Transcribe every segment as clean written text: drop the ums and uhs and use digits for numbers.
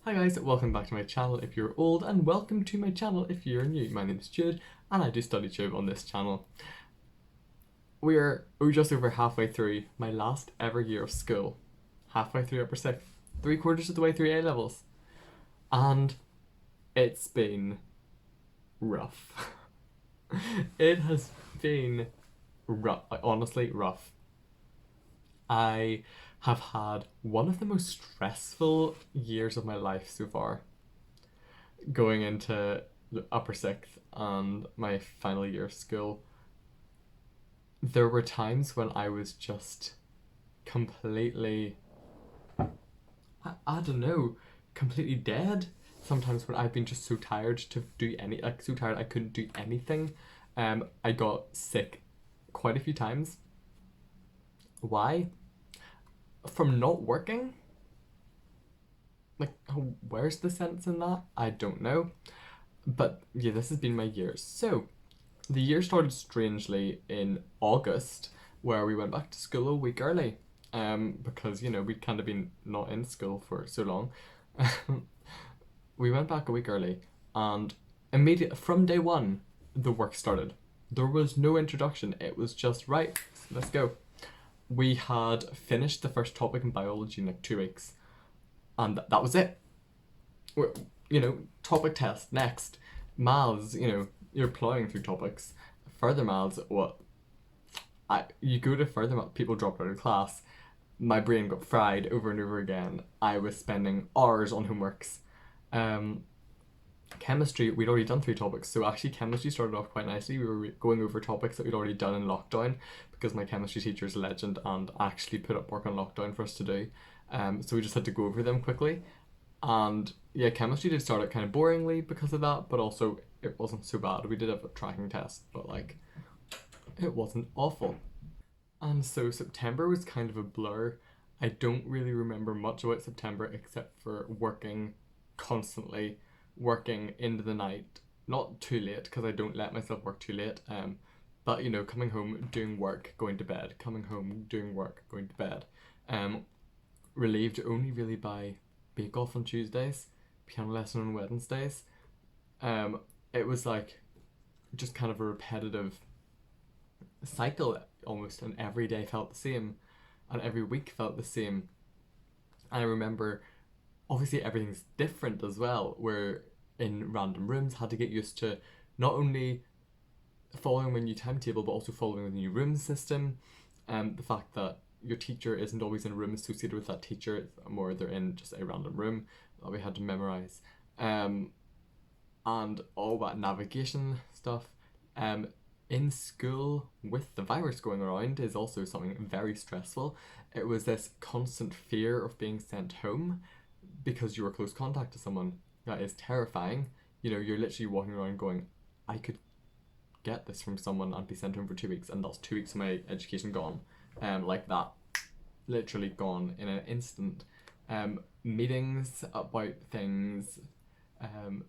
Hi guys, welcome back to my channel if you're old, and welcome to my channel if you're new. My name is Jude, and I do study tube on this channel. We're just over halfway through my last ever year of school. Halfway through upper sixth. 3/4 of the way through A levels. And it's been rough. It has been rough, honestly rough. I have had one of the most stressful years of my life so far, going into the upper sixth and my final year of school. There were times when I was just completely, I don't know, completely dead. Sometimes when I've been just so tired to do so tired I couldn't do anything. I got sick quite a few times. Why? From not working? Like, where's the sense in that? I don't know. But yeah, this has been my year. So, the year started strangely in August, where we went back to school a week early. Because, we'd kind of been not in school for so long. We went back a week early, and immediately from day one, the work started. There was no introduction, it was just, right, let's go. We had finished the first topic in biology in like 2 weeks, and that was it. We're, topic test next. Maths, you're plowing through topics. Further maths, what? You go to further maths, people dropped out of class. My brain got fried over and over again. I was spending hours on homeworks. Um, Chemistry, we'd already done 3 topics, so actually chemistry started off quite nicely. We were going over topics that we'd already done in lockdown because my chemistry teacher is a legend and actually put up work on lockdown for us to do. So we just had to go over them quickly. And yeah, chemistry did start out kind of boringly because of that, but also it wasn't so bad. We did have a tracking test, but like, it wasn't awful. And so September was kind of a blur. I don't really remember much about September except for working constantly, working into the night, not too late because I don't let myself work too late. But coming home, doing work, going to bed, coming home, doing work, going to bed. Um, Relieved only really by Bake Off on Tuesdays, piano lesson on Wednesdays. Um, it was like just kind of a repetitive cycle almost, and every day felt the same, and every week felt the same. And I remember, obviously, everything's different as well. We're in random rooms, had to get used to not only following the new timetable but also following the new room system. The fact that your teacher isn't always in a room associated with that teacher, more they're in just a random room that we had to memorize. And all that navigation stuff. In school, with the virus going around, is also something very stressful. It was this constant fear of being sent home because you were close contact to someone. That is terrifying. You're literally walking around going, I could get this from someone and be sent home for 2 weeks, and that's 2 weeks of my education gone. Like that, literally gone in an instant. Meetings about things,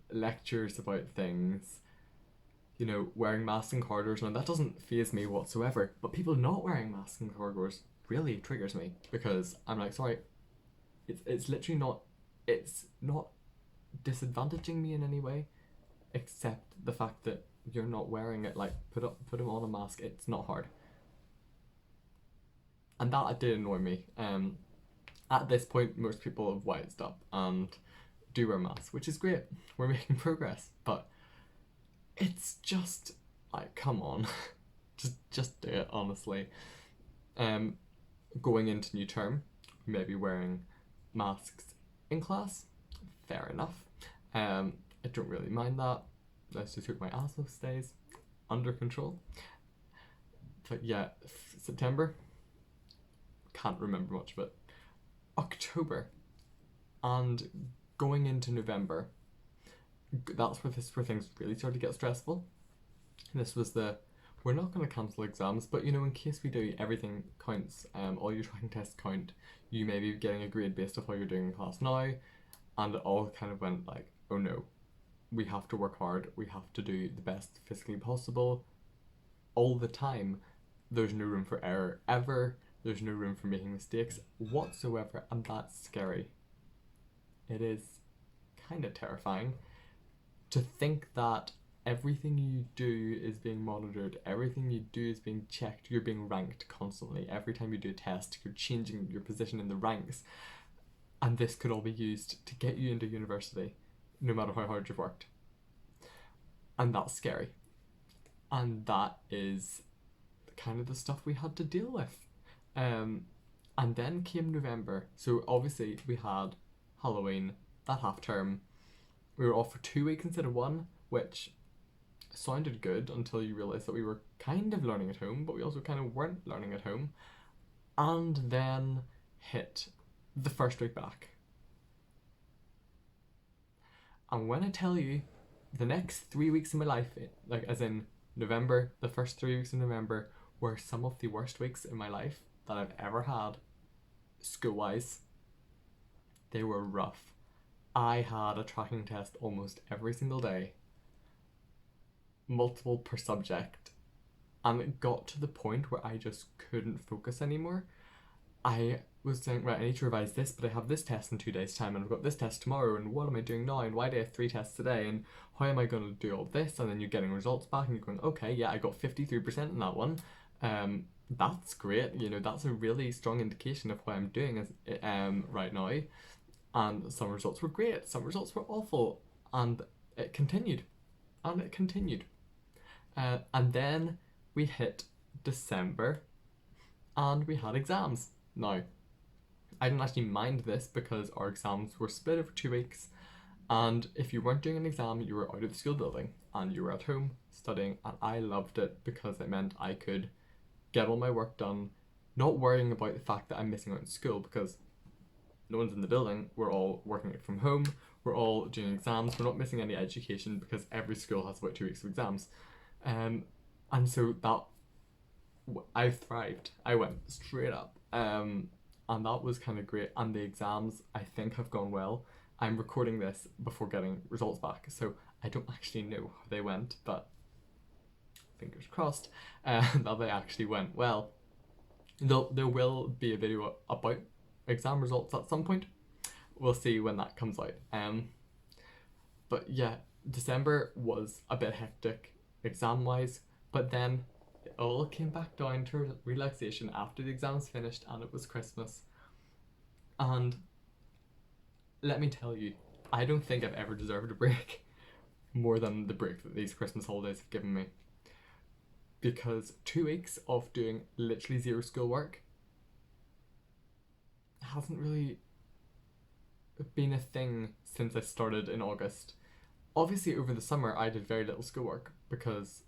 lectures about things, wearing masks in corridors. Now that doesn't faze me whatsoever, but people not wearing masks in corridors really triggers me because I'm like, sorry, it's literally not, it's not disadvantaging me in any way, except the fact that you're not wearing it. Like, put them on a mask. It's not hard, and that did annoy me. At this point, most people have wised up and do wear masks, which is great. We're making progress, but it's just like, come on, just do it, honestly. Um, Going into new term, maybe wearing masks in class, fair enough. I don't really mind that. Let's just hope my asthma stays under control. But yeah, September, can't remember much of it. October and going into November, that's where things really started to get stressful. This was we're not going to cancel exams, but in case we do, everything counts. All your tracking tests count. You may be getting a grade based off how you're doing in class now, and it all kind of went like, oh no, we have to work hard. We have to do the best physically possible, all the time. There's no room for error ever. There's no room for making mistakes whatsoever, and that's scary. It is kind of terrifying. To think that everything you do is being monitored, everything you do is being checked, you're being ranked constantly. Every time you do a test, you're changing your position in the ranks. And this could all be used to get you into university, no matter how hard you've worked. And that's scary. And that is kind of the stuff we had to deal with. And then came November. So obviously we had Halloween, that half term. We were off for 2 weeks instead of one, which sounded good until you realised that we were kind of learning at home, but we also kind of weren't learning at home. And then hit the first week back. And when I tell you, the next 3 weeks of my life, like as in November, the first 3 weeks of November were some of the worst weeks in my life that I've ever had, school-wise. They were rough. I had a tracking test almost every single day, multiple per subject, and it got to the point where I just couldn't focus anymore. I was saying, right, I need to revise this, but I have this test in 2 days' time, and I've got this test tomorrow, and what am I doing now, and why do I have 3 tests today, and how am I going to do all this? And then you're getting results back, and you're going, okay, yeah, I got 53% in that one. That's great, you know, that's a really strong indication of what I'm doing right now. And some results were great, some results were awful, and it continued, and it continued. And then we hit December, and we had exams. Now, I didn't actually mind this because our exams were split over 2 weeks, and if you weren't doing an exam, you were out of the school building, and you were at home studying, and I loved it because it meant I could get all my work done, not worrying about the fact that I'm missing out in school, because no one's in the building, we're all working it from home, we're all doing exams, we're not missing any education because every school has about 2 weeks of exams. And so that, I thrived. I went straight up. And that was kind of great. And the exams, I think, have gone well. I'm recording this before getting results back, so I don't actually know how they went, but fingers crossed that they actually went well. There will be a video about exam results at some point. We'll see when that comes out. But yeah, December was a bit hectic exam wise, but then it all came back down to relaxation after the exams finished, and it was Christmas. And let me tell you, I don't think I've ever deserved a break more than the break that these Christmas holidays have given me. Because 2 weeks of doing literally zero schoolwork hasn't really been a thing since I started in August. Obviously over the summer I did very little schoolwork because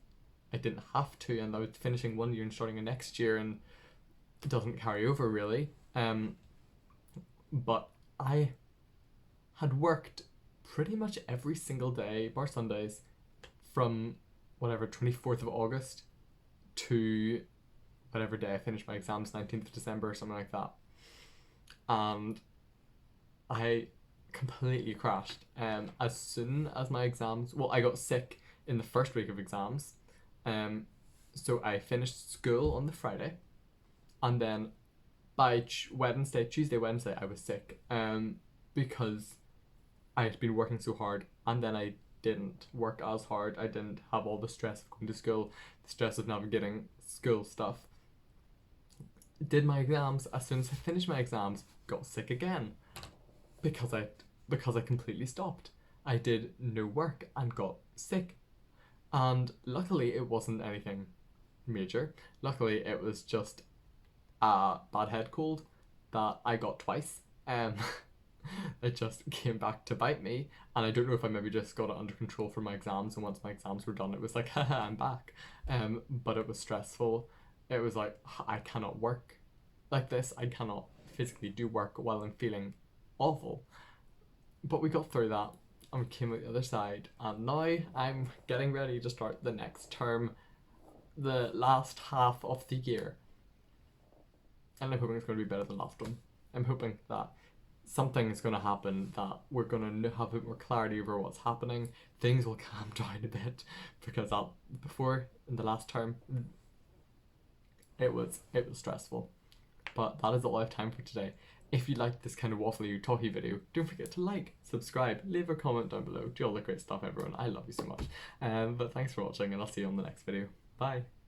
I didn't have to, and I was finishing one year and starting a next year, and it doesn't carry over really. But I had worked pretty much every single day, bar Sundays, from whatever 24th of August to whatever day I finished my exams, 19th of December or something like that. And I completely crashed. As soon as my exams, well, I got sick in the first week of exams. So I finished school on the Friday, and then by Tuesday, Wednesday, I was sick. Because I had been working so hard, and then I didn't work as hard. I didn't have all the stress of going to school, the stress of navigating school stuff. Did my exams. As soon as I finished my exams, got sick again because I completely stopped. I did no work and got sick, and luckily it wasn't anything major. Luckily it was just a bad head cold that I got twice. It just came back to bite me, and I don't know if I maybe just got it under control for my exams, and once my exams were done it was like, haha, I'm back. But it was stressful. It was like, I cannot work like this, I cannot physically do work while I'm feeling awful. But we got through that, and we came out the other side, and now I'm getting ready to start the next term, the last half of the year. And I'm hoping it's going to be better than last one. I'm hoping that something is going to happen, that we're going to have a bit more clarity over what's happening. Things will calm down a bit, because before, in the last term, it was stressful. But that is all I have time for today. If you liked this kind of waffly talky video, don't forget to like, subscribe, leave a comment down below. Do all the great stuff, everyone. I love you so much. But thanks for watching, and I'll see you on the next video. Bye.